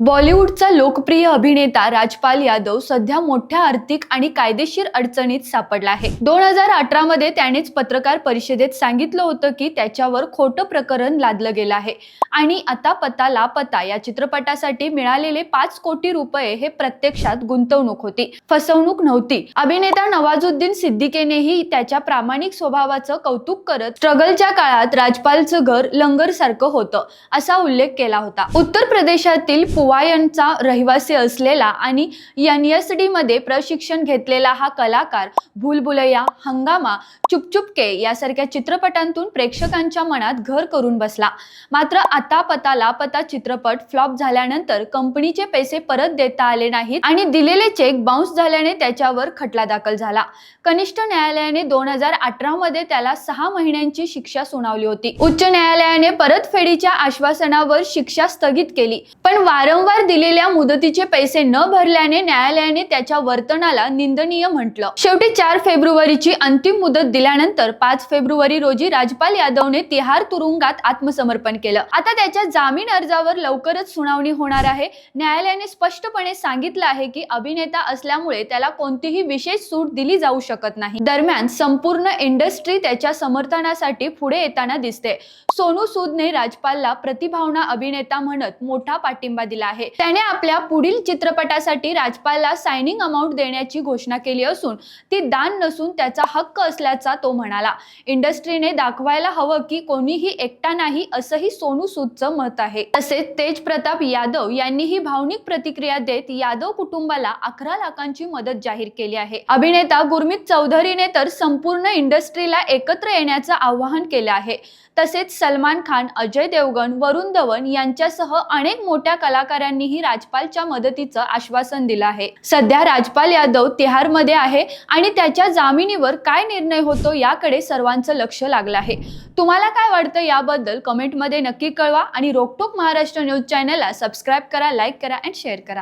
बॉलिवूडचा लोकप्रिय अभिनेता राजपाल यादव सध्या मोठ्या आर्थिक आणि कायदेशीर अडचणीत सापडला आहे. 2018 मध्ये त्यानेच पत्रकार परिषदेत सांगितलं होतं की त्याच्यावर खोटं प्रकरण लादलं गेलं आहे आणि आता पता लापता या चित्रपटासाठी मिळालेले 5 कोटी रुपये हे प्रत्यक्षात गुंतवणूक होती, फसवणूक नव्हती. अभिनेता नवाजुद्दीन सिद्दीकीनेही त्याच्या प्रामाणिक स्वभावाचं कौतुक करत स्ट्रगलच्या काळात राजपालचं घर लंगरसारखं होतं असा उल्लेख केला होता. उत्तर प्रदेशातील पुवायांचा रहिवासी असलेला आणि एनएसडी मध्ये प्रशिक्षण घेतलेला हा कलाकार भूलभुलैया, हंगामा, चुप चुप के यासारख्या चित्रपटांतून प्रेक्षकांच्या मनात घर करून बसला. मात्र आता पता लापता चित्रपट फ्लॉप झाल्यानंतर कंपनीचे पैसे परत देता आले नाहीत आणि दिलेले चेक बाउन्स झाल्याने त्याच्यावर खटला दाखल झाला. कनिष्ठ न्यायालयाने 2018 मध्ये त्याला 6 महिन्यांची शिक्षा सुनावली होती. उच्च न्यायालयाने परतफेडीच्या आश्वासनावर शिक्षा स्थगित केली, पण वारंवार दिलेल्या मुदतीचे पैसे न भरल्याने न्यायालयाने त्याच्या वर्तनाला निंदनीय म्हटलं. शेवटी 4 फेब्रुवारीची अंतिम मुदत दिल्यानंतर 5 फेब्रुवारी रोजी राजपाल यादवने तिहार तुरुंगात आत्मसमर्पण केलं. आता त्याच्या जामीन अर्जावर लवकरच सुनावणी होणार आहे. न्यायालयाने स्पष्टपणे सांगितलं आहे की अभिनेता असल्यामुळे त्याला कोणतीही विशेष सूट दिली जाऊ शकत नाही. दरम्यान संपूर्ण इंडस्ट्री त्याच्या समर्थनासाठी पुढे येताना दिसते. सोनू सूदने राजपालला प्रतिभावना अभिनेता म्हणत मोठा पाठिंबा दिला आहे. त्याने आपल्या पुढील चित्रपटासाठी राजपालला सायनिंग अमाउंट देण्याची घोषणा केली असून ती दान नसून त्याचा हक्क असल्याचा तो म्हणाला. इंडस्ट्रीने दाखवायला हवं की कोणीही एकटा नाही असंही सोनू सूदचं मत आहे. तसेच तेज प्रताप यादव यांनीही भावनिक प्रतिक्रिया देत यादव कुटुंबाला 11 लाखांची मदत जाहीर केली आहे. अभिनेता गुरमीत चौधरीने तर संपूर्ण इंडस्ट्रीला एकत्र येण्याचं आवाहन केलं आहे. तसेच सलमान खान, अजय देवगण, वरुण धवन यांच्यासह अनेक मोठ्या कलाकारांनीही राजपालच्या मदतीचं आश्वासन दिलं आहे. सध्या राजपाल यादव तिहारमध्ये आहे आणि त्याच्या जामिनीवर काय निर्णय होतो याकडे सर्वांचं लक्ष लागलं आहे. तुम्हाला काय वाटतं याबद्दल कमेंटमध्ये नक्की कळवा आणि रोकटोक महाराष्ट्र न्यूज चॅनलला सबस्क्राईब करा, लाईक करा आणि शेअर करा.